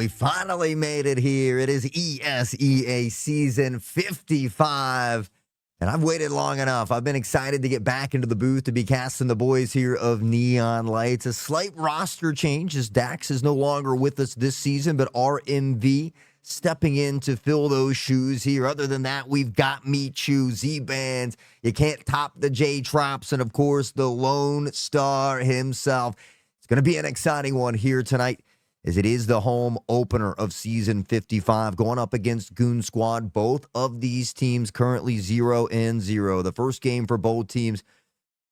we finally made it here. It is ESEA Season 55. And I've waited long enough. I've been excited to get back into the booth to be casting the boys here of Neon Lights. A slight roster change as Dax is no longer with us this season, but RMV stepping in to fill those shoes here. Other than that, we've got Michu, zBanss. You can't top the Jtrops, and of course, the Lonestarr himself. It's going to be an exciting one here tonight, as it is the home opener of Season 55, going up against Goon Squad. Both of these teams currently 0-0. The first game for both teams,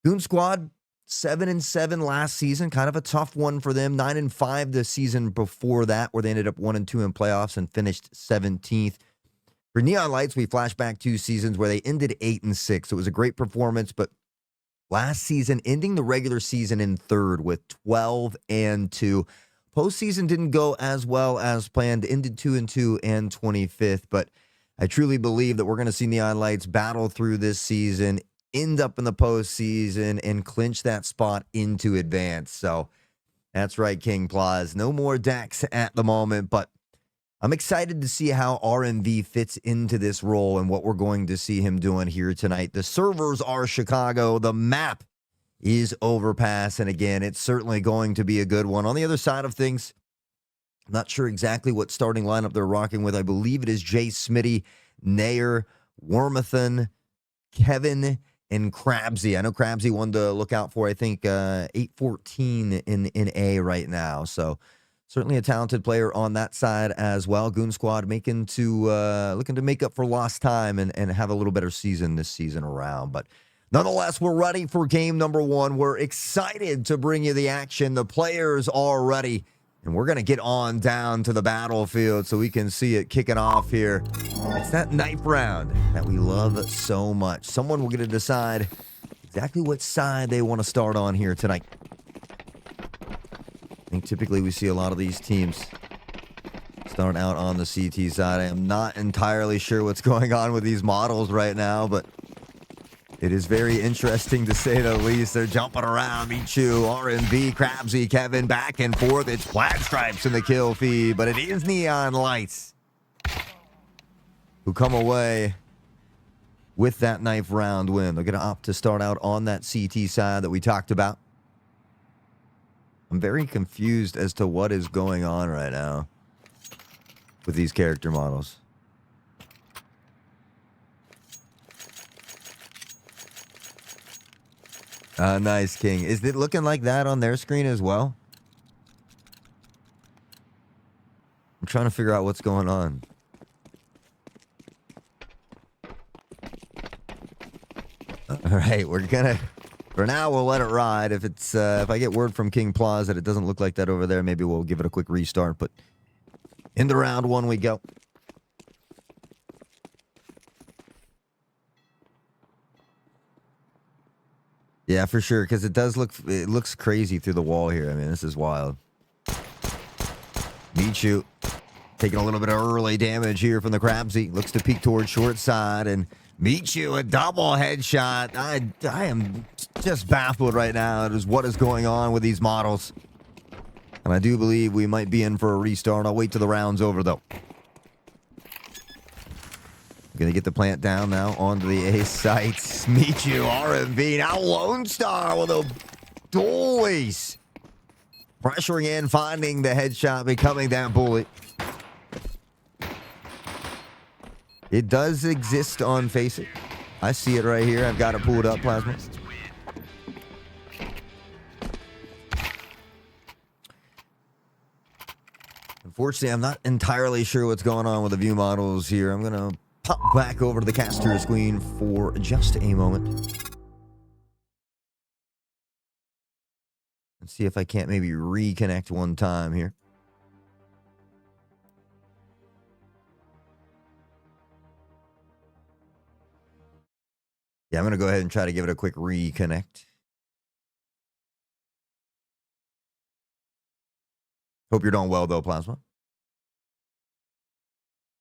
Goon Squad 7-7 last season, kind of a tough one for them. 9-5 the season before that, where they ended up 1-2 in playoffs and finished 17th. For Neon Lights, we flash back 2 seasons where they ended 8-6. It was a great performance, but last season ending the regular season in 3rd with 12-2. Postseason didn't go as well as planned, ended 2-2 and 25th, but I truly believe that we're going to see Neon Lights battle through this season, end up in the postseason, and clinch that spot into advance. So that's right, King Plaza. No more Dax at the moment, but I'm excited to see how RMV fits into this role and what we're going to see him doing here tonight. The servers are Chicago. The map is Overpass, and again, it's certainly going to be a good one. On the other side of things, I'm not sure exactly what starting lineup they're rocking with. I believe it is Jay Smitty, Nair, Wormathan, Kevin, and Crabsy. I know Crabsy one to look out for, I think, 8-14 in A right now. So certainly a talented player on that side as well. Goon Squad looking to make up for lost time and have a little better season this season around. But nonetheless, we're ready for game number 1. We're excited to bring you the action. The players are ready, and we're going to get on down to the battlefield so we can see it kicking off here. It's that knife round that we love so much. Someone will get to decide exactly what side they want to start on here tonight. I think typically we see a lot of these teams start out on the CT side. I am not entirely sure what's going on with these models right now, but it is very interesting to say the least. They're jumping around. Michu, RMV, Crabsy, Kevin, back and forth. It's Black Stripes in the kill feed, but it is Neon Lights who come away with that knife round win. They're going to opt to start out on that CT side that we talked about. I'm very confused as to what is going on right now with these character models. Nice, King. Is it looking like that on their screen as well? I'm trying to figure out what's going on. All right, we're gonna, for now, we'll let it ride. If it's, if I get word from King Plaza that it doesn't look like that over there, maybe we'll give it a quick restart. But into round 1 we go. Yeah, for sure, because it looks crazy through the wall here. I mean, this is wild. Michu taking a little bit of early damage here from the Crabsy. Looks to peek towards short side, and Michu, a double headshot. I am just baffled right now as what is going on with these models. And I do believe we might be in for a restart. I'll wait till the round's over, though. Gonna get the plant down now onto the A sites. Michu, RMV, now Lonestarr with a dual ace. Pressuring in, finding the headshot, becoming that bullet. It does exist on Faceit. I see it right here. I've got it pulled up, Plasma. Unfortunately, I'm not entirely sure what's going on with the view models here. I'm gonna pop back over to the caster screen for just a moment and see if I can't maybe reconnect one time here. Yeah, I'm going to go ahead and try to give it a quick reconnect. Hope you're doing well, though, Plasma.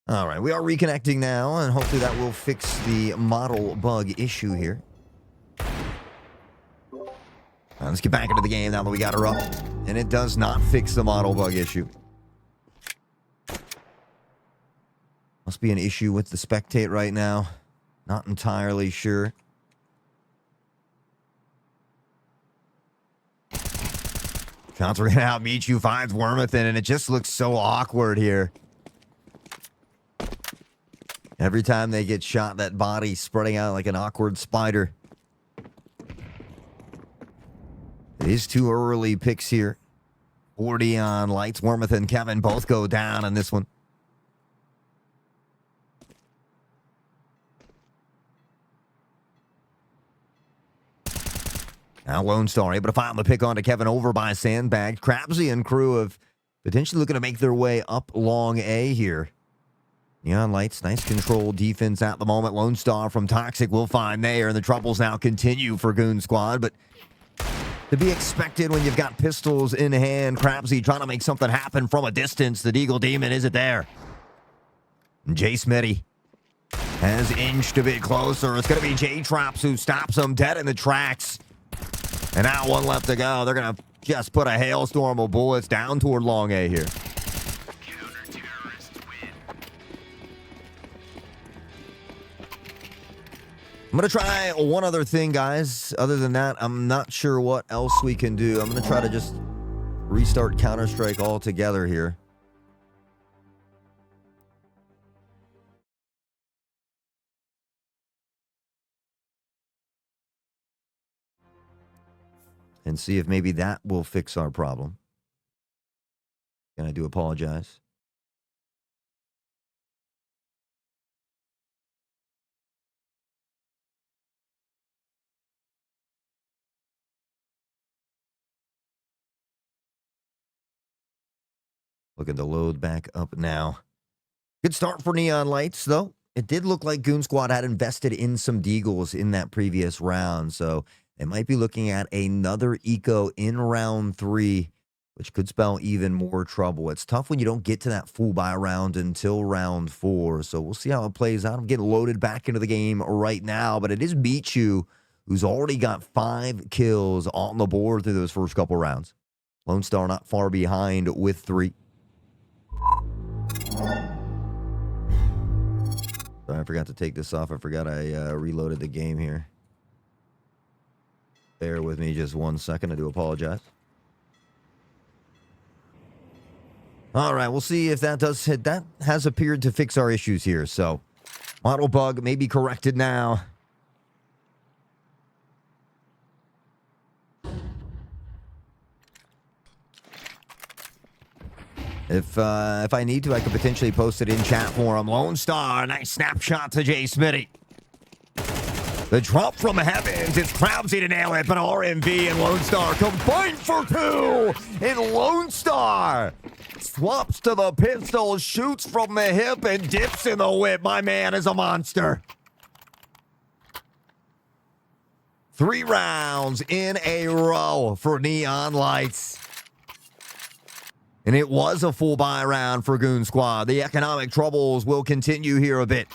All right, we are reconnecting now, and hopefully that will fix the model bug issue here. Let's get back into the game now that we got her up. And it does not fix the model bug issue. Must be an issue with the spectate right now. Not entirely sure. Shots ran out. Michu finds Wormathan, and it just looks so awkward here. Every time they get shot, that body spreading out like an awkward spider. It is too early picks here. 40 on Lights. Wormathan and Kevin both go down in this one. Now Lonestarr able to find the pick onto Kevin over by Sandbag. Crabsy and crew of potentially looking to make their way up long A here. Neon Lights, nice control defense at the moment. Lonestarr from Toxic will find there, and the troubles now continue for Goon Squad, but to be expected when you've got pistols in hand. Crabsy trying to make something happen from a distance. The Deagle Demon isn't there. Jay Smitty has inched a bit closer. It's going to be Jtrops who stops him dead in the tracks. And now one left to go. They're going to just put a hailstorm of bullets down toward long A here. I'm going to try one other thing, guys. Other than that, I'm not sure what else we can do. I'm going to try to just restart Counter-Strike altogether here. And see if maybe that will fix our problem. And I do apologize. Looking to load back up now. Good start for Neon Lights, though. It did look like Goon Squad had invested in some Deagles in that previous round, so they might be looking at another eco in round 3, which could spell even more trouble. It's tough when you don't get to that full buy round until round 4, so we'll see how it plays out. I'm getting loaded back into the game right now, but it is Michu who's already got 5 kills on the board through those first couple rounds. Lonestarr not far behind with 3. Sorry, I forgot to take this off. I forgot I reloaded the game here. Bear with me just 1 second. I do apologize. All right, we'll see if that does hit. That has appeared to fix our issues here. So, model bug may be corrected now. If I need to, I could potentially post it in chat for him. Lonestarr, nice snapshot to Jay Smitty. The drop from the heavens. It's Crabsy to nail it, but RMV and Lonestarr combined for 2. And Lonestarr swaps to the pistol, shoots from the hip, and dips in the whip. My man is a monster. 3 rounds in a row for Neon Lights. And it was a full buy round for Goon Squad. The economic troubles will continue here a bit.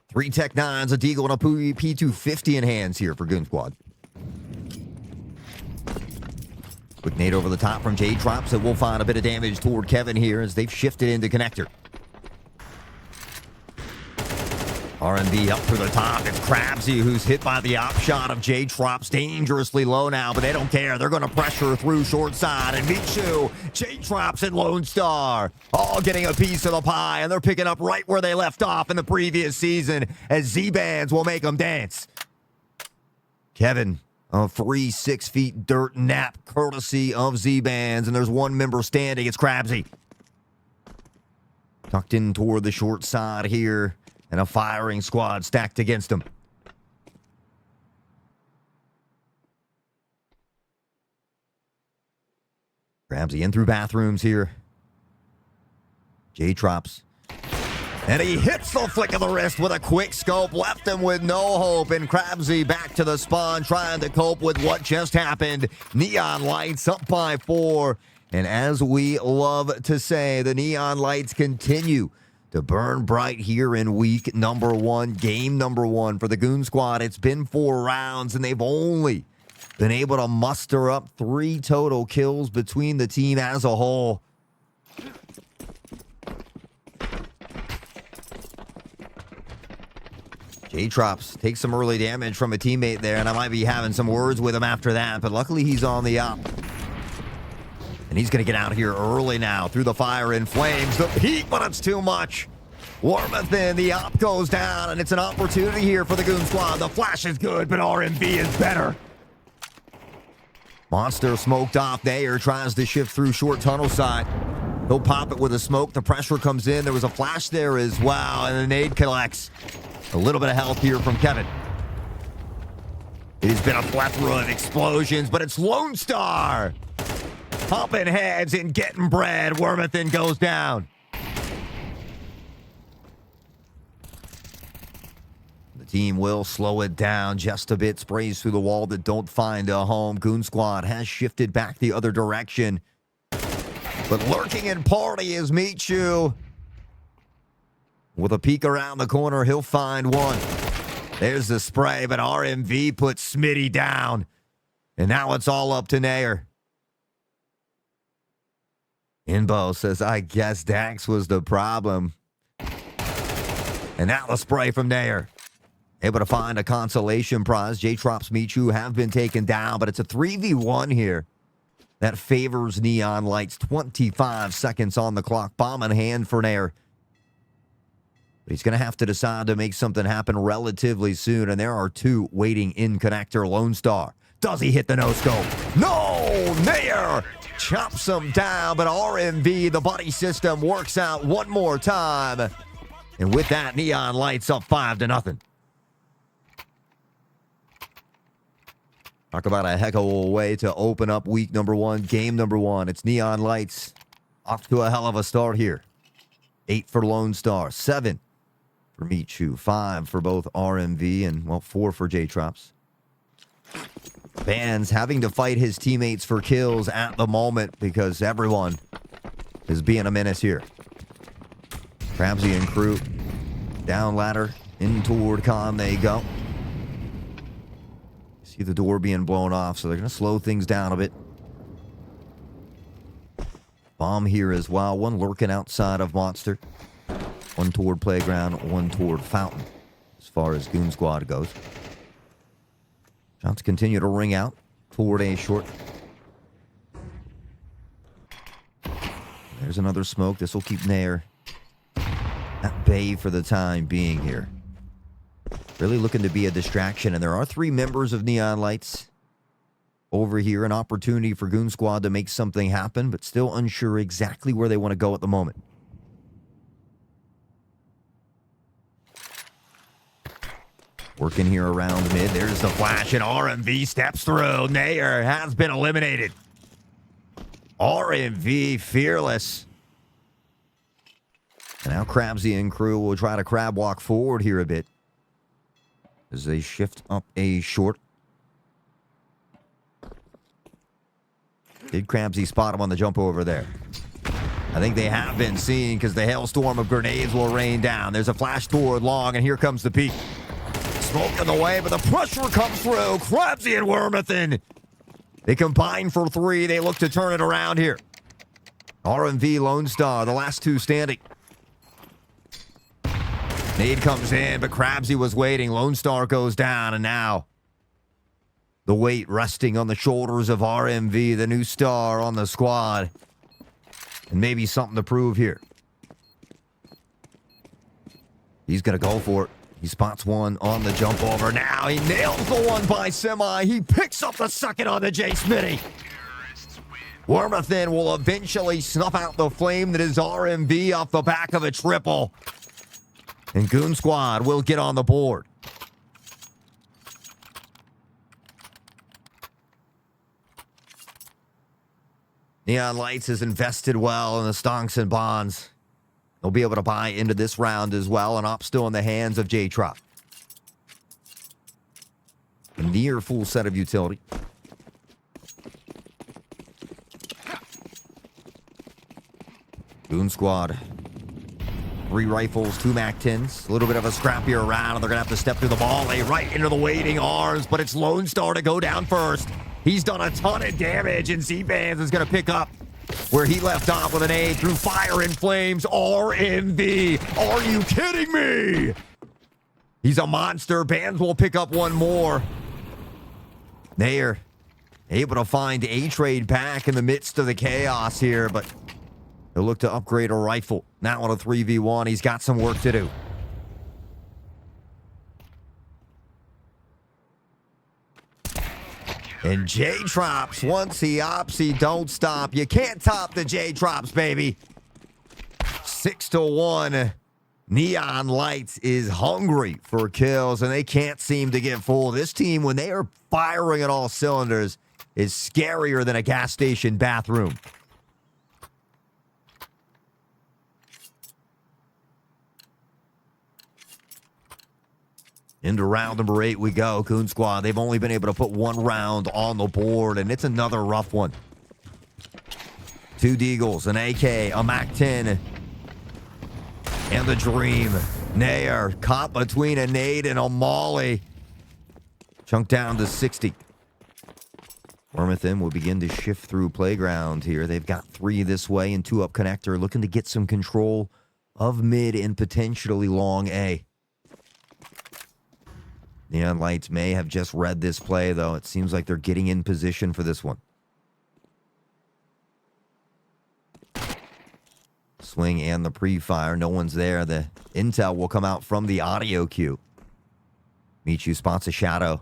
Three Tech 9s, a Deagle, and a P250 in hands here for Goon Squad. Quick nade over the top from Jtrops that will find a bit of damage toward Kevin here as they've shifted into connector. R&B up through the top. It's Crabsy who's hit by the op shot of Jtrops. Dangerously low now, but they don't care. They're going to pressure through short side. And Michu, Jtrops, and Lonestarr all getting a piece of the pie. And they're picking up right where they left off in the previous season as zBanss will make them dance. Kevin, a free 6 feet dirt nap courtesy of zBanss. And there's one member standing. It's Crabsy. Tucked in toward the short side here. And a firing squad stacked against him. Crabsy in through bathrooms here. Jtrops. And he hits the flick of the wrist with a quick scope. Left him with no hope. And Crabsy back to the spawn trying to cope with what just happened. Neon Lights up by 4. And as we love to say, the Neon Lights continue to burn bright here in week number 1, game number 1 for the Goon Squad. It's been 4 rounds, and they've only been able to muster up 3 total kills between the team as a whole. Jtrops takes some early damage from a teammate there, and I might be having some words with him after that, but luckily he's on the up. And he's going to get out here early now through the fire and flames. The peak, but it's too much. Wormathan, the op goes down, and it's an opportunity here for the Goon squad. The flash is good, but RMV is better. Monster smoked off there, tries to shift through short tunnel side. He'll pop it with a smoke. The pressure comes in. There was a flash there as well, and the nade collects. A little bit of help here from Kevin. It has been a plethora of explosions, but it's Lonestarr. Pumping heads and getting bread. Wormathan goes down. The team will slow it down just a bit. Sprays through the wall that don't find a home. Goon squad has shifted back the other direction. But lurking in party is Michu. With a peek around the corner, he'll find one. There's the spray, but RMV puts Smitty down. And now it's all up to Nair. Inbo says, I guess Dax was the problem. And now the spray from Nair. Able to find a consolation prize. Jtrops, Michu have been taken down, but it's a 3v1 here. That favors Neon Lights. 25 seconds on the clock. Bomb in hand for Nair. But he's going to have to decide to make something happen relatively soon, and there are 2 waiting in connector. Lonestarr. Does he hit the no-scope? No! Nair chops him down, but RMV, the buddy system, works out one more time. And with that, Neon Lights up 5-0. Talk about a heck of a way to open up week number 1, game number 1. It's Neon Lights off to a hell of a start here. 8 for Lonestarr, 7 for Michu, 5 for both RMV, and, well, 4 for Jtrops. Zbanss having to fight his teammates for kills at the moment because everyone is being a menace here. Krabsy and crew down ladder, in toward con they go. See the door being blown off, so they're going to slow things down a bit. Bomb here as well. One lurking outside of Monster. One toward Playground, one toward Fountain, as far as Goon Squad goes. Shots continue to ring out toward A short. There's another smoke. This will keep Nair at bay for the time being here. Really looking to be a distraction, and there are 3 members of Neon Lights over here. An opportunity for Goon Squad to make something happen, but still unsure exactly where they want to go at the moment. Working here around mid. There's the flash, and RMV steps through. Nair has been eliminated. RMV fearless. And now Krabsy and crew will try to crab walk forward here a bit as they shift up A short. Did Krabsy spot him on the jump over there? I think they have been seen because the hailstorm of grenades will rain down. There's a flash toward long, and here comes the peak. Smoke in the way, but the pressure comes through. Krabsy and Wormathan. They combine for 3. They look to turn it around here. RMV, Lonestarr, the last 2 standing. Nade comes in, but Krabsy was waiting. Lonestarr goes down, and now the weight resting on the shoulders of RMV, the new star on the squad. And maybe something to prove here. He's going to go for it. He spots one on the jump over. Now he nails the one by Semi. He picks up the second on the J. Smitty. Wormathan will eventually snuff out the flame that is RMV off the back of a triple. And Goon Squad will get on the board. Neon Lights has invested well in the stonks and bonds. They'll be able to buy into this round as well, and op still in the hands of Jtrop. A near full set of utility. Goon Squad. 3 rifles, 2 MAC-10s. A little bit of a scrappier round, and they're going to have to step through the volley right into the waiting arms, but it's Lonestarr to go down first. He's done a ton of damage, and zBanss is going to pick up where he left off with an A through Fire and Flames. RMV. Are you kidding me? He's a monster. Bands will pick up one more. They're able to find A-Trade back in the midst of the chaos here, but he'll look to upgrade a rifle. Now on a 3v1, he's got some work to do. And Jtrops, once he opts, he don't stop. You can't top the Jtrops, baby. 6-1. Neon Lights is hungry for kills, and they can't seem to get full. This team, when they are firing at all cylinders, is scarier than a gas station bathroom. Into round number 8 we go. Goon Squad, they've only been able to put one round on the board, and it's another rough one. 2 Deagles, an AK, a MAC-10, and the Dream. Nair caught between a nade and a molly. Chunked down to 60. Wormuthan will begin to shift through playground here. They've got 3 this way and 2 up connector, looking to get some control of mid and potentially long A. Neon Lights may have just read this play, though. It seems like they're getting in position for this one. Swing and the pre-fire. No one's there. The intel will come out from the audio cue. Michu spots a shadow.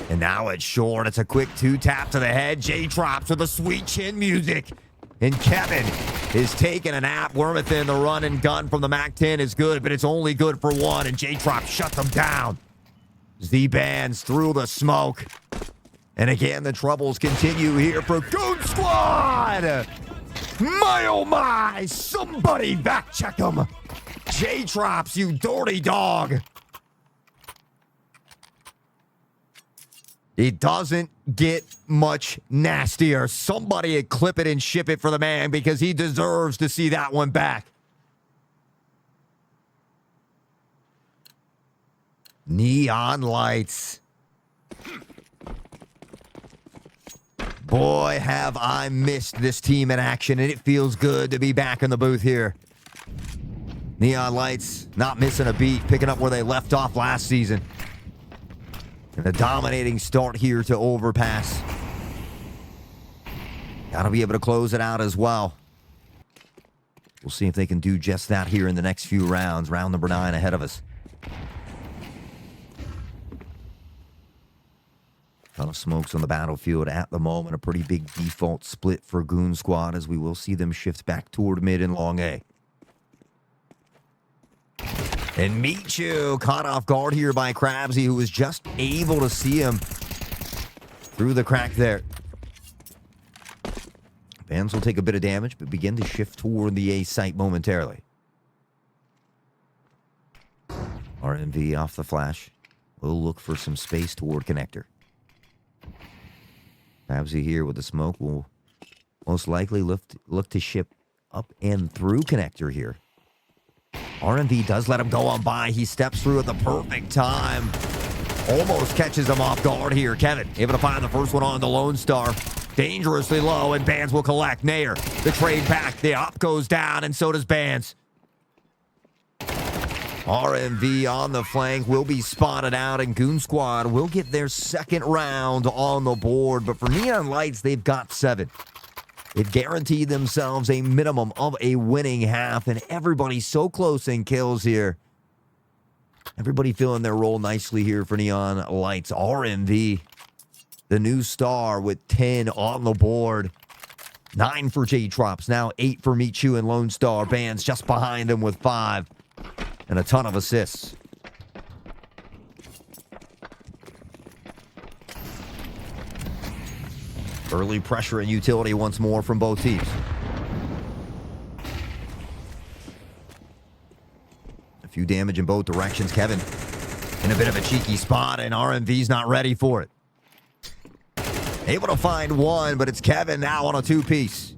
And now it's short. It's a quick 2-tap to the head. Jtrops with the sweet chin music. And Kevin is taking a nap. Wormuthan, the run and gun from the MAC-10 is good, but it's only good for one, and Jtrops shuts them down. zBanss through the smoke. And again, the troubles continue here for Goon Squad. My oh my, somebody back check him. Jtrops, you dirty dog. It doesn't get much nastier. Somebody clip it and ship it for the man, because he deserves to see that one back. Neon Lights. Boy, have I missed this team in action, and it feels good to be back in the booth here. Neon Lights not missing a beat, picking up where they left off last season. And a dominating start here to Overpass. Gotta be able to close it out as well. We'll see if they can do just that here in the next few rounds. Round number 9 ahead of us. Ton of smokes on the battlefield at the moment. A pretty big default split for Goon Squad, as we will see them shift back toward mid and long A. And Michu caught off guard here by Crabsy, who was just able to see him through the crack there. Bands will take a bit of damage, but begin to shift toward the A site momentarily. RMV off the flash. We'll look for some space toward connector. Crabsy here with the smoke will most likely look to ship up and through connector here. RMV does let him go on by. He steps through at the perfect time. Almost catches him off guard here. Kevin able to find the first one on the Lonestarr. Dangerously low, and Bands will collect. Nair, the trade back. The op goes down, and so does Bands. RMV on the flank will be spotted out, and Goon Squad will get their second round on the board. But for Neon Lights, they've got 7. They've guaranteed themselves a minimum of a winning half, and everybody's so close in kills here. Everybody feeling their role nicely here for Neon Lights. RMV, the new star, with 10 on the board. 9 for Jtrops, now 8 for Michu and Lonestarr. Bands just behind him with 5. And a ton of assists. Early pressure and utility once more from both teams. A few damage in both directions. Kevin in a bit of a cheeky spot, and RMV's not ready for it. Able to find one, but it's Kevin now on a 2-piece.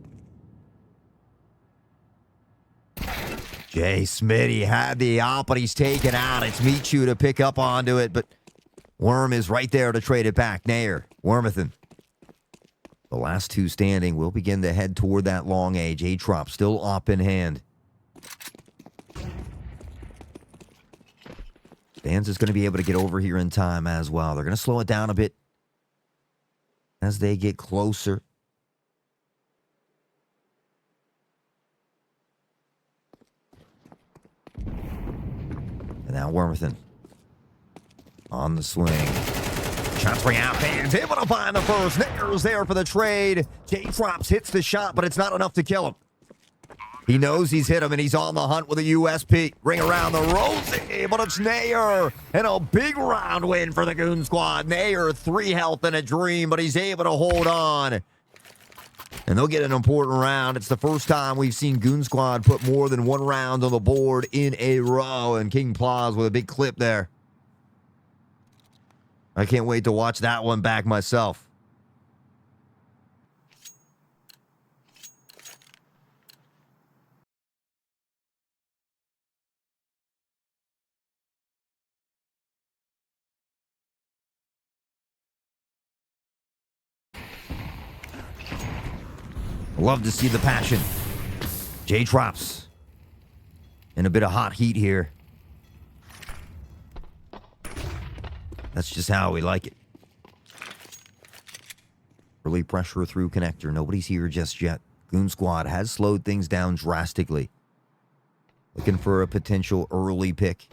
Jay Smitty had the op, but he's taken out. It's Michu to pick up onto it, but Worm is right there to trade it back. Nair, Wormuthan The last two standing will begin to head toward that long A. Jtrops still up in hand. zBanss is going to be able to get over here in time as well. They're going to slow it down a bit as they get closer. And now Wormington on the swing. Shots ring out. Fans able to find the first. Nair's there for the trade. Jtrops hits the shot, but it's not enough to kill him. He knows he's hit him, and he's on the hunt with a USP. Ring around the rosy, but it's Nair. And a big round win for the Goon squad. Nair, 3 health and a dream, but he's able to hold on. And they'll get an important round. It's the first time we've seen Goon squad put more than 1 round on the board in a row. And King Plaus with a big clip there. I can't wait to watch that one back myself. Love to see the passion. Jtrops in a bit of hot heat here. That's just how we like it. Early pressure through connector. Nobody's here just yet. Goon squad has slowed things down drastically. Looking for a potential early pick.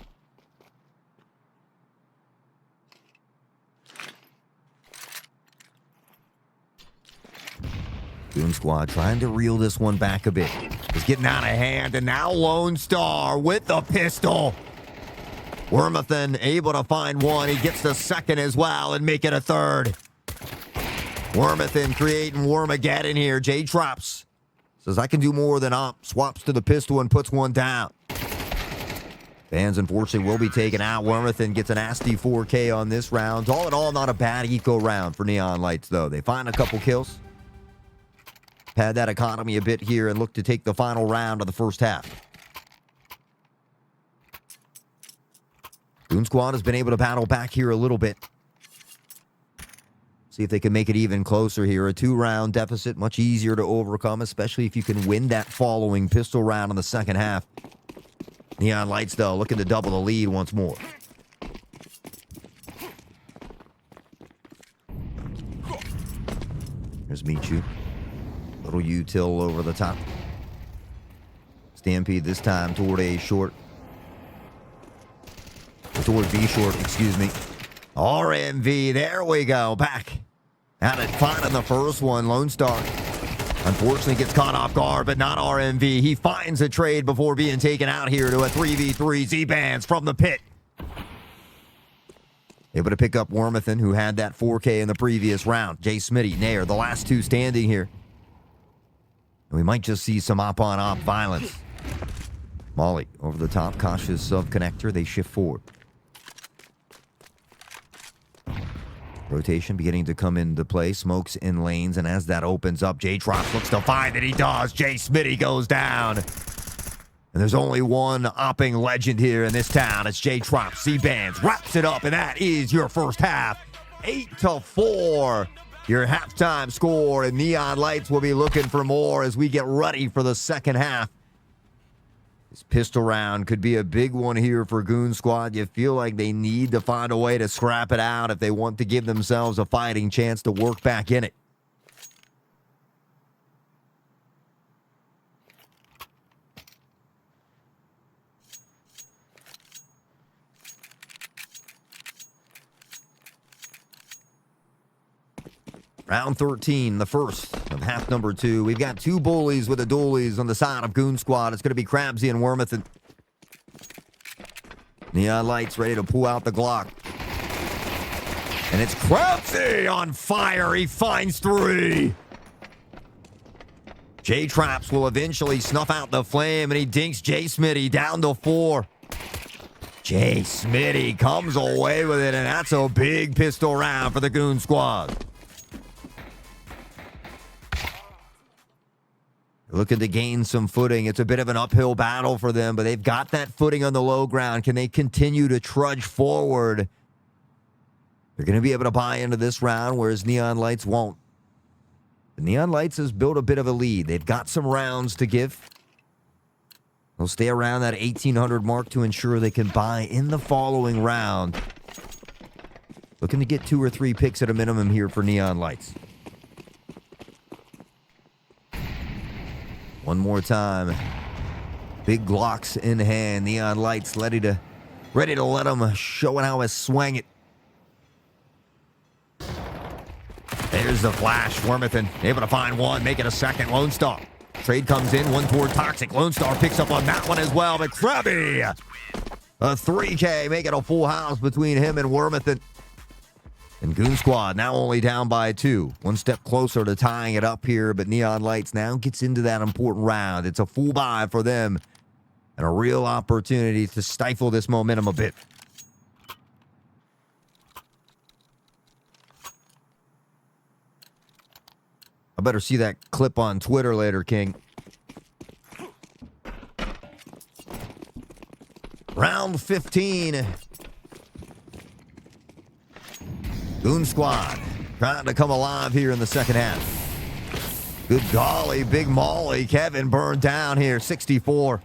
Goon squad trying to reel this one back a bit. It's getting out of hand, and now Lonestarr with the pistol. Wormington able to find one. He gets the second as well and make it a third. Wormington creating Wormageddon here. Jtrops says, I can do more than op. Swaps to the pistol and puts one down. Fans, unfortunately, will be taken out. Wormington gets a nasty 4K on this round. All in all, not a bad eco round for Neon Lights, though. They find a couple kills. Had that economy a bit here and look to take the final round of the first half. Goon squad has been able to battle back here a little bit. See if they can make it even closer here. A 2-round deficit, much easier to overcome, especially if you can win that following pistol round in the second half. Neon Lights, though, looking to double the lead once more. Here's Michu. Little util over the top. Stampede this time toward A short. Toward B short, excuse me. RMV, there we go. Back at it, finding the first one. Lonestarr unfortunately gets caught off guard, but not RMV. He finds a trade before being taken out here to a 3v3. zBanss from the pit. Able to pick up Wormington, who had that 4K in the previous round. Jay Smitty, Nair, the last two standing here. We might just see some op-on-op violence. Molly over the top, cautious of connector. They shift forward. Rotation beginning to come into play. Smokes in lanes, and as that opens up, Jtrops looks to find it. He does. Jay Smitty goes down. And there's only one opping legend here in this town. It's Jtrops. zBanss wraps it up, and that is your first half. 8-4. Your halftime score, and Neon Lights will be looking for more as we get ready for the second half. This pistol round could be a big one here for Goon squad. You feel like they need to find a way to scrap it out if they want to give themselves a fighting chance to work back in it. Round 13, the first of half number 2. We've got 2 bullies with the dualies on the side of Goon squad. It's going to be Crabsy and Wormington. Neon Lights ready to pull out the Glock. And it's Crabsy on fire. He finds 3. Jtrops will eventually snuff out the flame, and he dinks Jay Smitty down to 4. Jay Smitty comes away with it, and that's a big pistol round for the Goon squad. Looking to gain some footing. It's a bit of an uphill battle for them, but they've got that footing on the low ground. Can they continue to trudge forward? They're going to be able to buy into this round, whereas Neon Lights won't. The Neon Lights has built a bit of a lead. They've got some rounds to give. They'll stay around that 1,800 mark to ensure they can buy in the following round. Looking to get 2 or 3 picks at a minimum here for Neon Lights. One more time. Big Glocks in hand. Neon Lights ready to let them show how to swing it. There's the flash. Wormington able to find one, make it a second. Lonestarr. Trade comes in, one toward Toxic. Lonestarr picks up on that one as well, but Krabby, a 3K, making a full house between him and Wormington. And Goon Squad now only down by 2. One step closer to tying it up here, but Neon Lights now gets into that important round. It's a full buy for them and a real opportunity to stifle this momentum a bit. I better see that clip on Twitter later, King. Round 15. Goon Squad trying to come alive here in the second half. Good golly, Big Molly. Kevin burned down here, 64.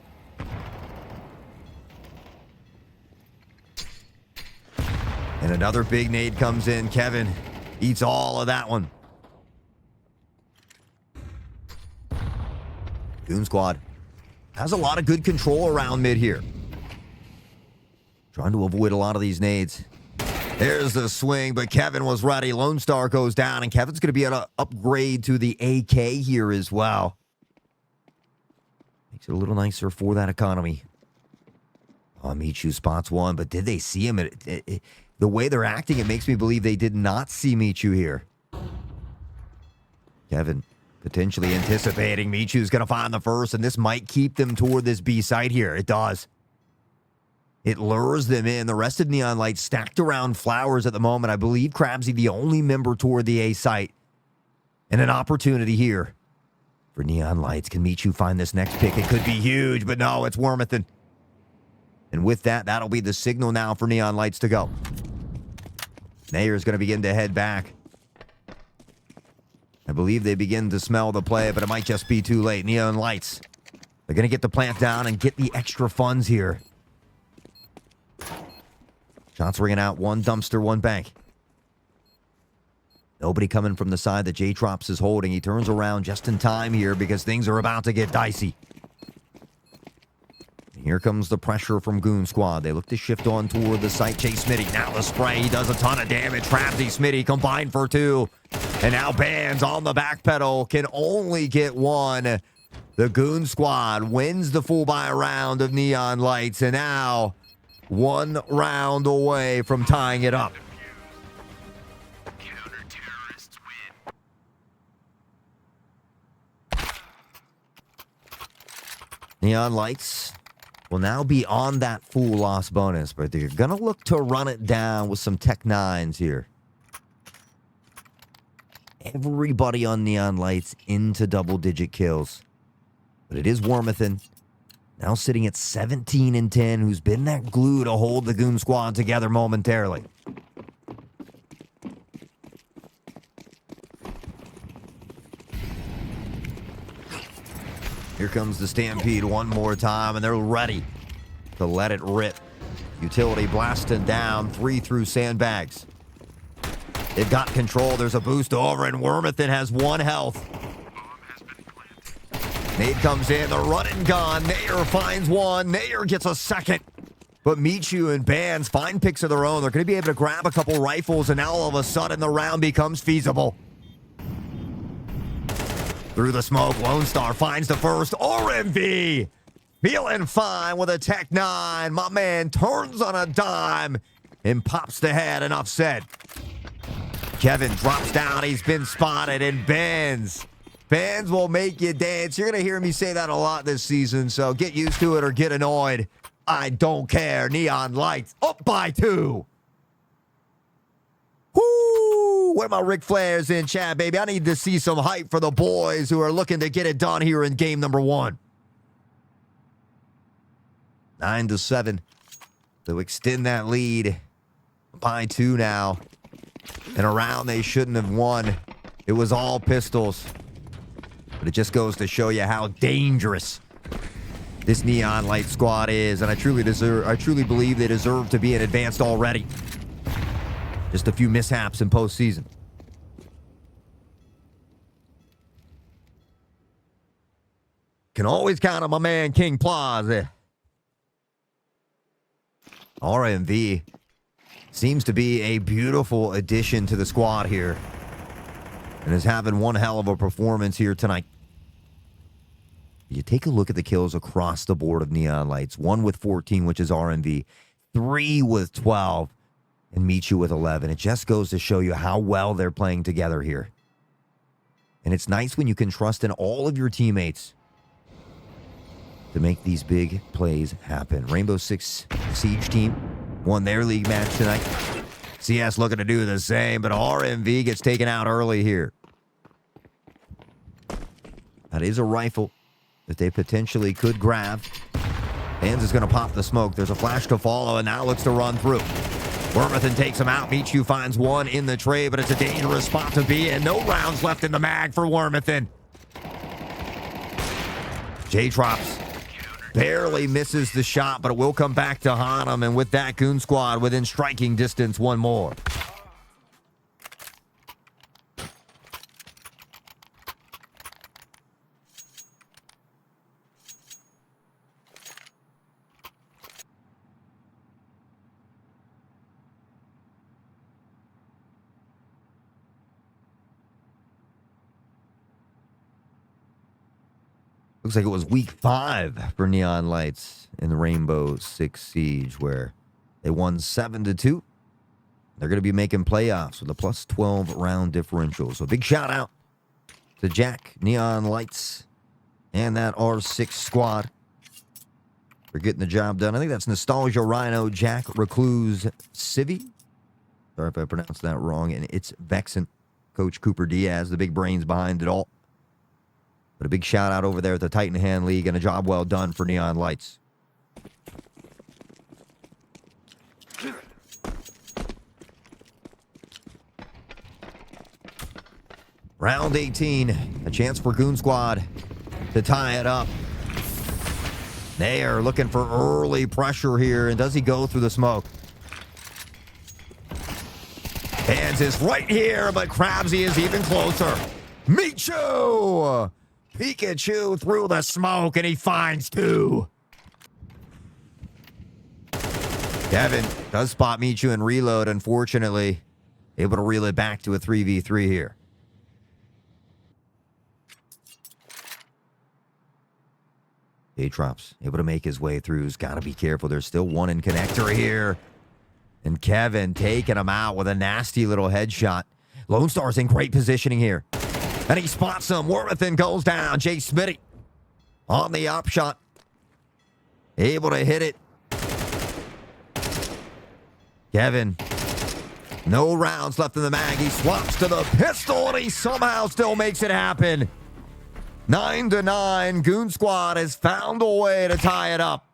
And another big nade comes in. Kevin eats all of that one. Goon Squad has a lot of good control around mid here. Trying to avoid a lot of these nades. There's the swing, but Kevin was ready. Lonestarr goes down, and Kevin's going to be able to upgrade to the AK here as well. Makes it a little nicer for that economy. Michu spots one, but did they see him? The way they're acting, it makes me believe they did not see Michu here. Kevin potentially anticipating Michu's going to find the first, and this might keep them toward this B site here. It does. It lures them in. The rest of Neon Lights stacked around Flowers at the moment. I believe Krabsy the only member toward the A site. And an opportunity here for Neon Lights. Can Michu find this next pick? It could be huge, but no, it's Wormington. And with that, that'll be the signal now for Neon Lights to go. Nayer's going to begin to head back. I believe they begin to smell the play, but it might just be too late. Neon Lights, they're going to get the plant down and get the extra funds here. Shots ringing out. One dumpster, one bank. Nobody coming from the side that Jtrops is holding. He turns around just in time here because things are about to get dicey. Here comes the pressure from Goon Squad. They look to shift on toward the site. Chase Smitty. Now the spray. He does a ton of damage. Krabsy, Smitty combined for 2. And now Bands on the back pedal can only get 1. The Goon Squad wins the full buy round of Neon Lights. And now 1 round away from tying it up. Neon Lights will now be on that full loss bonus, but they're going to look to run it down with some Tech 9s here. Everybody on Neon Lights into double-digit kills. But it is Wormington, now sitting at 17-10, who's been that glue to hold the Goon Squad together momentarily. Here comes the Stampede one more time, and they're ready to let it rip. Utility blasting down, 3 through sandbags. They've got control. There's a boost over, and Wormington has 1 health. Nade comes in, the run and gun. Nayer finds 1. Nayer gets a second. But Michu and Bands find picks of their own. They're going to be able to grab a couple rifles, and now all of a sudden the round becomes feasible. Through the smoke, Lonestarr finds the first. RMV feeling fine with a Tech 9. My man turns on a dime and pops the head. Enough said. Kevin drops down. He's been spotted, and Bands will make you dance. You're going to hear me say that a lot this season, so get used to it or get annoyed. I don't care. Neon Lights up by 2. Woo! Where my Ric Flairs in chat, baby? I need to see some hype for the boys who are looking to get it done here in game number 1. 9-7 to extend that lead by 2 now. And a round they shouldn't have won. It was all pistols. But it just goes to show you how dangerous this Neon Light squad is. And I truly believe they deserve to be in advanced already. Just a few mishaps in postseason. Can always count on my man, King Plaza. RMV seems to be a beautiful addition to the squad here. And is having one hell of a performance here tonight. You take a look at the kills across the board of Neon Lights. 1 with 14, which is RMV. 3 with 12. And Michu with 11. It just goes to show you how well they're playing together here. And it's nice when you can trust in all of your teammates to make these big plays happen. Rainbow Six Siege team won their league match tonight. CS looking to do the same, but RMV gets taken out early here. That is a rifle that they potentially could grab. Bands is going to pop the smoke. There's a flash to follow, and now looks to run through. Wormathan takes him out. Michu finds one in the tray, but it's a dangerous spot to be in. No rounds left in the mag for Wormathan. Jtrops barely misses the shot, but it will come back to haunt him. And with that, Goon squad within striking distance, one more. Looks like it was week 5 for Neon Lights in the Rainbow Six Siege, where they won 7-2. They're going to be making playoffs with a plus 12 round differential. So big shout out to Jack, Neon Lights, and that R6 squad for getting the job done. I think that's Nostalgia Rhino, Jack, Recluse, Civi. Sorry if I pronounced that wrong. And it's Vexen, Coach Cooper Diaz, the big brains behind it all. But a big shout out over there at the Titan Hand League, and a job well done for Neon Lights. Round 18, a chance for Goon Squad to tie it up. They are looking for early pressure here, and does he go through the smoke? Hands is right here, but Krabsy is even closer. Michu! Pikachu through the smoke, and he finds 2. Kevin does spot Michu and reload, unfortunately. Able to reel it back to a 3v3 here. Jtrops able to make his way through. He's got to be careful. There's still one in connector here. And Kevin taking him out with a nasty little headshot. Lonestarr's in great positioning here. And he spots him. Wormathan goes down. Jay Smitty on the upshot. Able to hit it. Kevin. No rounds left in the mag. He swaps to the pistol, and he somehow still makes it happen. 9-9. Goon Squad has found a way to tie it up.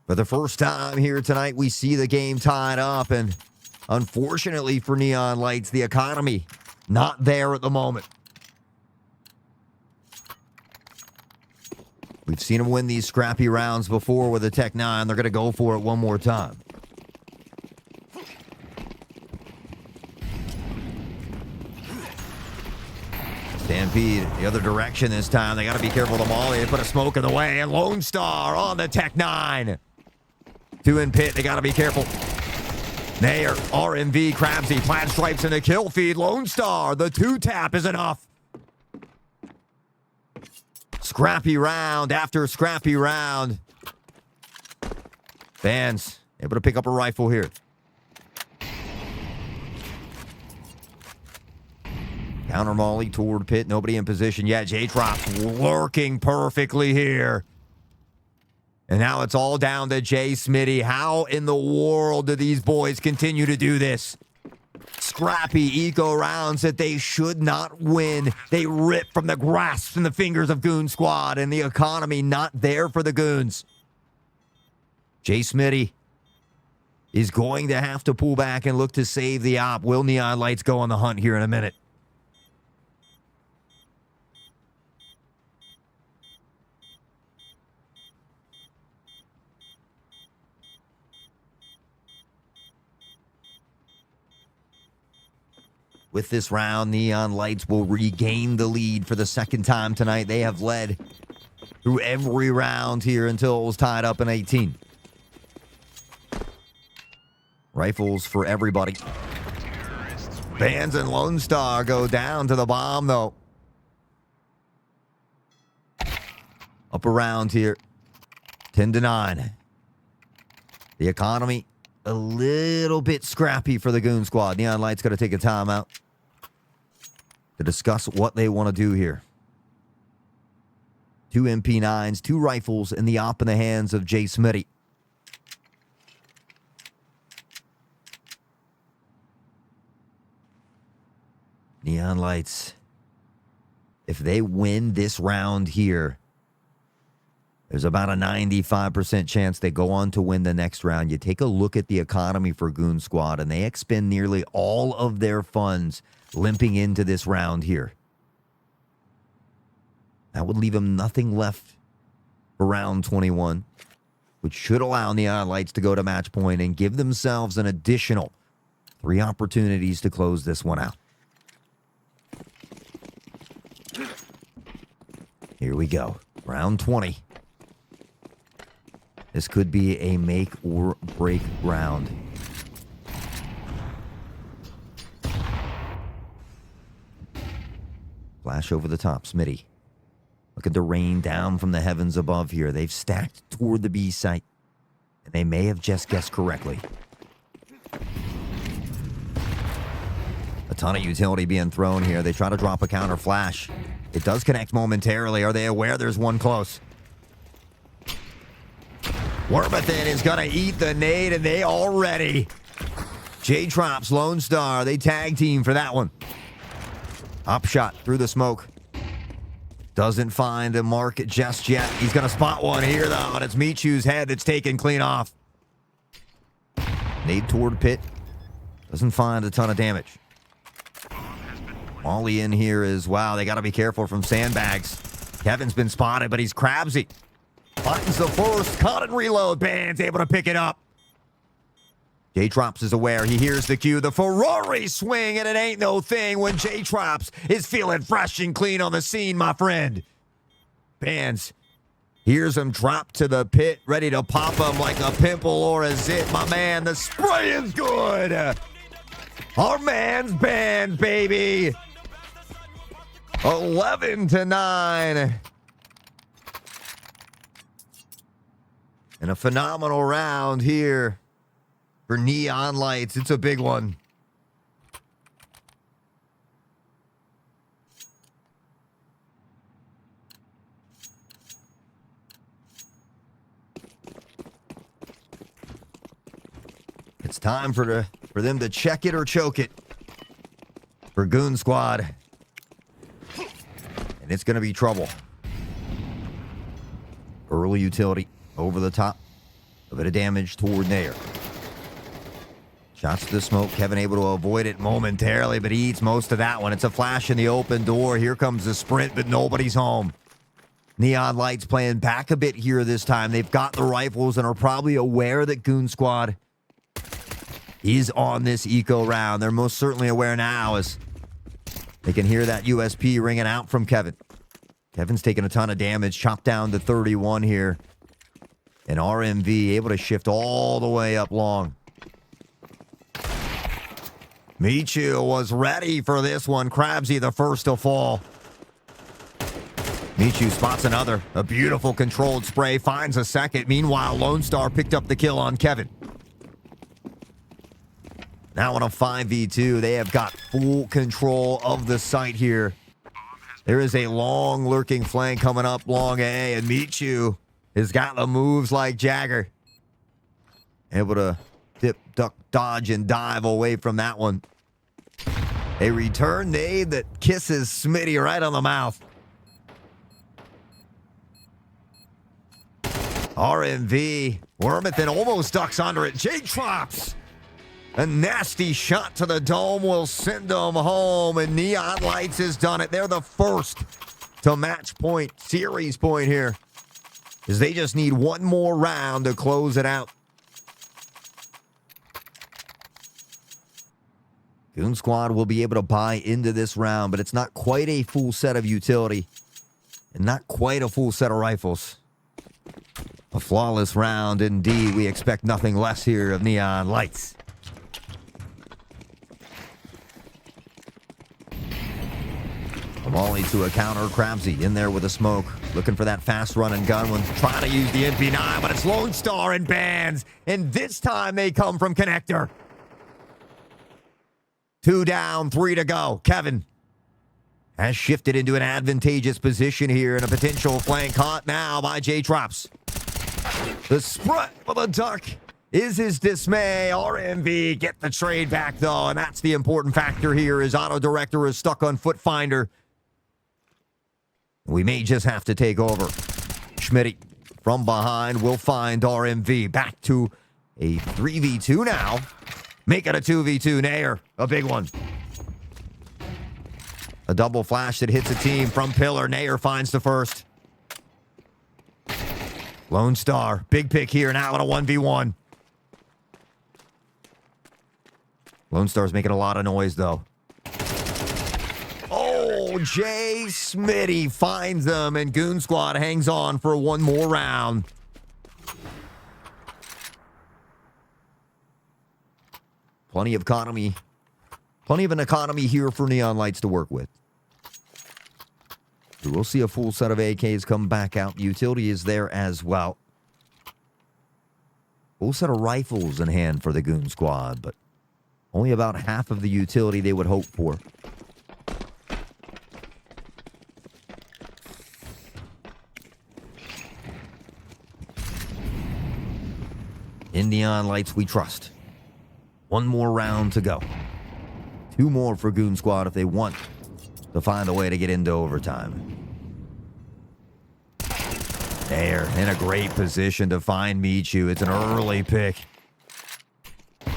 For the first time here tonight, we see the game tied up, and unfortunately for Neon Lights, the economy not there at the moment. We've seen them win these scrappy rounds before with a Tech 9. They're going to go for it one more time. Stampede the other direction this time. They got to be careful of the molly. They put a smoke in the way, and Lonestarr on the Tech 9. 2 in pit. They got to be careful. Nair, RMV, Krabsy, plaid stripes in the kill feed. Lonestarr, the 2-tap is enough. Scrappy round after scrappy round. Fans able to pick up a rifle here. Counter molly toward pit. Nobody in position yet. Jtrops working perfectly here. And now it's all down to Jay Smitty. How in the world do these boys continue to do this? Scrappy eco rounds that they should not win. They rip from the grasp and the fingers of Goon Squad, and the economy not there for the Goons. Jay Smitty is going to have to pull back and look to save the op. Will Neon Lights go on the hunt here in a minute? With this round, Neon Lights will regain the lead for the second time tonight. They have led through every round here until it was tied up in 18. Rifles for everybody. Bands and Lonestarr go down to the bomb, though. Up around here. 10-9. The economy a little bit scrappy for the Goon squad. Neon Lights got to take a timeout to discuss what they want to do here. 2 MP9s, 2 rifles, and the op in the hands of Jay Smitty. Neon Lights, if they win this round here, there's about a 95% chance they go on to win the next round. You take a look at the economy for Goon Squad, and they expend nearly all of their funds limping into this round here. That would leave them nothing left for round 21, which should allow Neon Lights to go to match point and give themselves an additional 3 opportunities to close this one out. Here we go. Round 20. This could be a make or break round. Flash over the top. Smitty looking to rain down from the heavens above here. They've stacked toward the B site, and they may have just guessed correctly. A ton of utility being thrown here. They try to drop a counter flash. It does connect momentarily. Are they aware there's one close? Wormathan is going to eat the nade, and they already. Jtrops, Lonestarr, they tag team for that one. Up shot through the smoke. Doesn't find a mark just yet. He's going to spot one here, though, and it's Michu's head that's taken clean off. Nade toward pit. Doesn't find a ton of damage. Molly in here is, wow, they got to be careful from sandbags. Kevin's been spotted, but he's crabsy. Finds the first, caught and reload. Band's able to pick it up. Jtrops is aware. He hears the cue. The Ferrari swing, and it ain't no thing when Jtrops is feeling fresh and clean on the scene, my friend. Bands hears him drop to the pit, ready to pop him like a pimple or a zit. My man, the spray is good. Our man's band, baby. 11-9. And a phenomenal round here for Neon Lights. It's a big one. It's time for them to check it or choke it for Goon Squad. And it's going to be trouble. Early utility over the top. A bit of damage toward there. Shots to the smoke. Kevin able to avoid it momentarily, but he eats most of that one. It's a flash in the open door. Here comes the sprint, but nobody's home. Neon Lights playing back a bit here this time. They've got the rifles and are probably aware that Goon Squad is on this eco round. They're most certainly aware now as they can hear that USP ringing out from Kevin. Kevin's taking a ton of damage, chopped down to 31 here. And RMV able to shift all the way up long. Michu was ready for this one. Crabsy the first to fall. Michu spots another. A beautiful controlled spray. Finds a second. Meanwhile, Lonestarr picked up the kill on Kevin. Now on a 5v2, they have got full control of the site here. There is a long lurking flank coming up long A, and Michu has got the moves like Jagger. Able to dip, duck, dodge, and dive away from that one. A return nade that kisses Smitty right on the mouth. RMV. Wormathan almost ducks under it. Jtrops. A nasty shot to the dome will send them home, and Neon Lights has done it. They're the first to match point, series point here, as they just need one more round to close it out. Goon Squad will be able to buy into this round, but it's not quite a full set of utility and not quite a full set of rifles. A flawless round indeed. We expect nothing less here of Neon Lights. Molly to a counter. Crabsy in there with a smoke. Looking for that fast running gun. One's trying to use the MP9, but it's Lonestarr and zBanss. And this time they come from connector. 2 down, 3 to go. Kevin has shifted into an advantageous position here in a potential flank caught now by Jtrops. The spread for the duck is his dismay. RMV get the trade back though, and that's the important factor here. His auto director is stuck on foot finder. We may just have to take over. Schmitty from behind will find RMV. Back to a 3v2 now. Make it a 2v2. Nair, a big one. A double flash that hits a team from pillar. Nair finds the first. Lonestarr, big pick here now in a 1v1. Lonestar's making a lot of noise though. Oh, Jay Smitty finds them, and Goon Squad hangs on for one more round. Plenty of an economy here for Neon Lights to work with. We'll see a full set of AKs come back out. Utility is there as well. Full set of rifles in hand for the Goon Squad, but only about half of the utility they would hope for. In Neon Lights we trust. One more round to go. 2 more for Goon Squad if they want to find a way to get into overtime. There, in a great position to find Michu. It's an early pick. A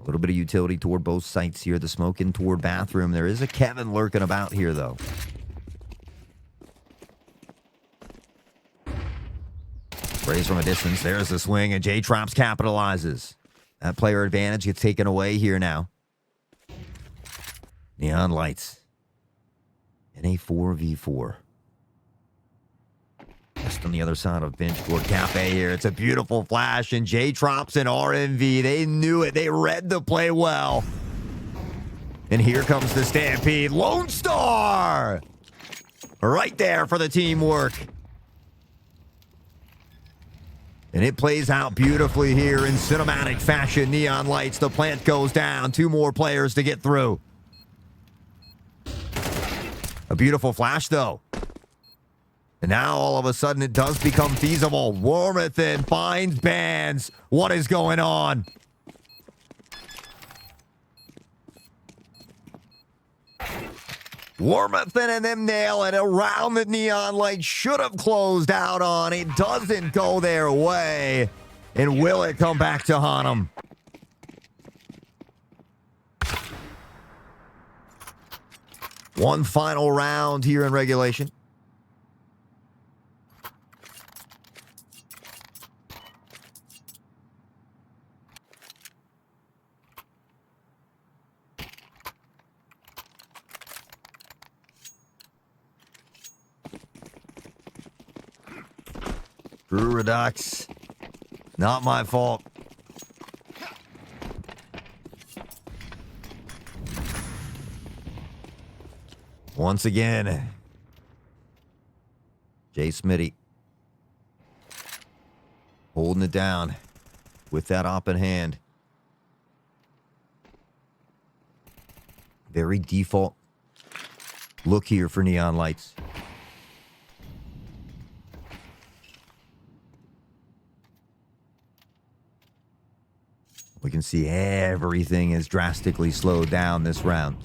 little bit of utility toward both sites here. The smoke in toward bathroom. There is a Kevin lurking about here, though. Sprays from a distance. There's the swing, and Jtrops capitalizes. That player advantage gets taken away here now. Neon Lights in a 4v4. Just on the other side of bench court cafe here. It's a beautiful flash, and Jtrops and RMV, they knew it. They read the play well. And here comes the stampede. Lonestarr! Right there for the teamwork. And it plays out beautifully here in cinematic fashion. Neon Lights, the plant goes down. 2 more players to get through. A beautiful flash, though. And now, all of a sudden, it does become feasible. Wormathan finds zBanss. What is going on? Wormathan and them nail it. A round that Neon Lights should have closed out on. It doesn't go their way. And will it come back to haunt them? One final round here in regulation. Drew Redux. Not my fault. Once again, Jay Smitty holding it down with that op in hand. Very default look here for Neon Lights. We can see everything is drastically slowed down this round.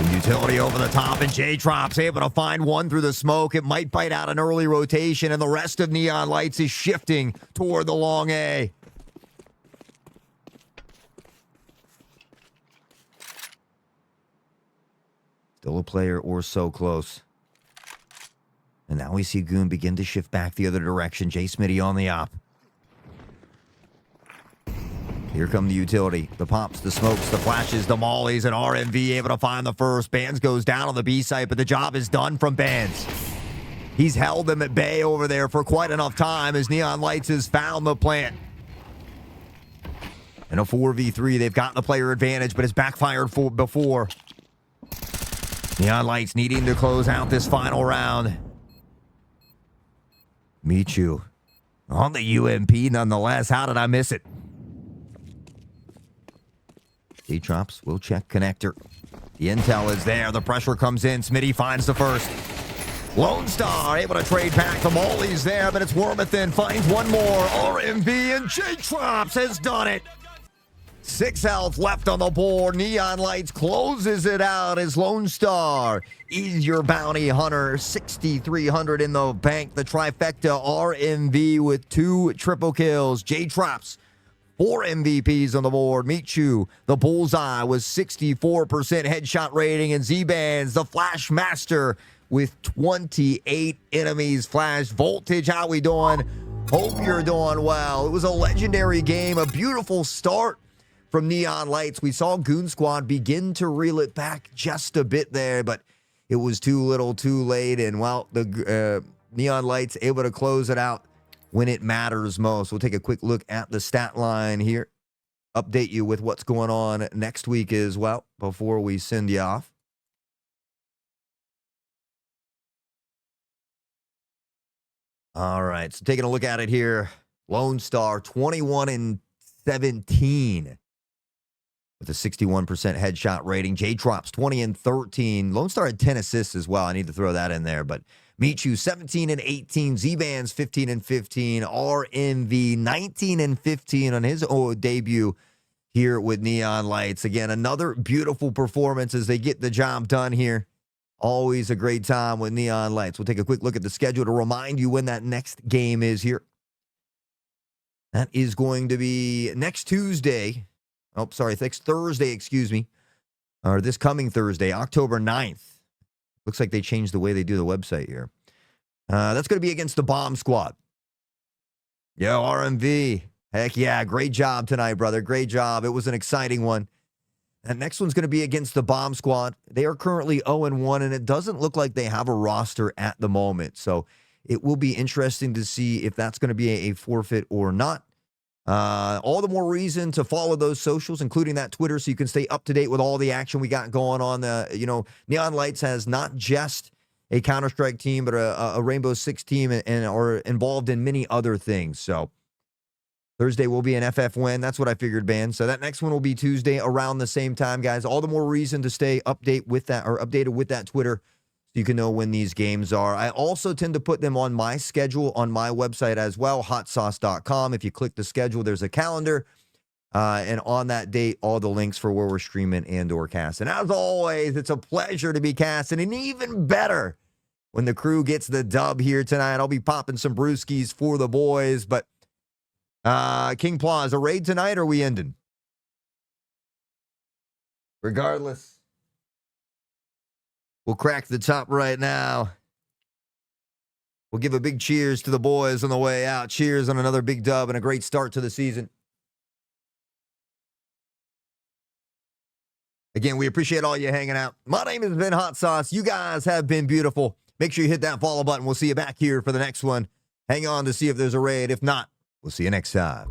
The utility over the top, and Jtrops able to find one through the smoke. It might bite out an early rotation, and the rest of Neon Lights is shifting toward the long A. Still a player or so close. And now we see Goon begin to shift back the other direction. J Smitty on the op. Here come the utility. The pops, the smokes, the flashes, the mollies, and RMV able to find the first. zBanss goes down on the B site, but the job is done from zBanss. He's held them at bay over there for quite enough time as Neon Lights has found the plant. In a 4v3, they've gotten the player advantage, but it's backfired before. Neon Lights needing to close out this final round. Michu on the UMP nonetheless. How did I miss it? Jtrops will check connector. The intel is there. The pressure comes in. Smitty finds the first. Lonestarr able to trade back. The molly's there, but it's Wormathan finds one more. RMV and Jtrops has done it. 6 health left on the board. Neon Lights closes it out as Lonestarr is your bounty hunter. 6,300 in the bank. The trifecta RMV with 2 triple kills. Jtrops, 4 MVPs on the board. Michu, the bullseye with 64% headshot rating. And zBanss, the flash master with 28 enemies flashed. Voltage, how we doing? Hope you're doing well. It was a legendary game, a beautiful start from Neon Lights. We saw Goon Squad begin to reel it back just a bit there, but it was too little too late. And, well, the Neon Lights able to close it out when it matters most. We'll take a quick look at the stat line here. Update you with what's going on next week as well before we send you off. All right, so taking a look at it here. Lonestarr, 21-17. With a 61% headshot rating. Jtrops, 20-13. Lonestarr had 10 assists as well. I need to throw that in there. But Michu, 17-18. zBanss, 15-15. RMV, 19-15 on his debut here with Neon Lights. Again, another beautiful performance as they get the job done here. Always a great time with Neon Lights. We'll take a quick look at the schedule to remind you when that next game is here. That is going to be next Tuesday. Oh, sorry, next Thursday, excuse me. Or this coming Thursday, October 9th. Looks like they changed the way they do the website here. That's going to be against the Bomb Squad. Yo, RMV. Heck yeah, great job tonight, brother. Great job. It was an exciting one. That next one's going to be against the Bomb Squad. They are currently 0-1, and it doesn't look like they have a roster at the moment. So it will be interesting to see if that's going to be a forfeit or not. All the more reason to follow those socials, including that Twitter, so you can stay up to date with all the action we got going on. Neon Lights has not just a Counter-Strike team, but a Rainbow Six team and are involved in many other things. So Thursday will be an FF win. That's what I figured, man. So that next one will be Tuesday around the same time, guys. All the more reason to stay updated with that Twitter, so you can know when these games are. I also tend to put them on my schedule on my website as well, hotsauce.com. If you click the schedule, there's a calendar. And on that date, all the links for where we're streaming and or casting. As always, it's a pleasure to be casting, and even better when the crew gets the dub here tonight. I'll be popping some brewskis for the boys. But King Plaza, raid tonight, or are we ending? Regardless, we'll crack the top right now. We'll give a big cheers to the boys on the way out. Cheers on another big dub and a great start to the season. Again, we appreciate all you hanging out. My name has been Hot Sauce. You guys have been beautiful. Make sure you hit that follow button. We'll see you back here for the next one. Hang on to see if there's a raid. If not, we'll see you next time.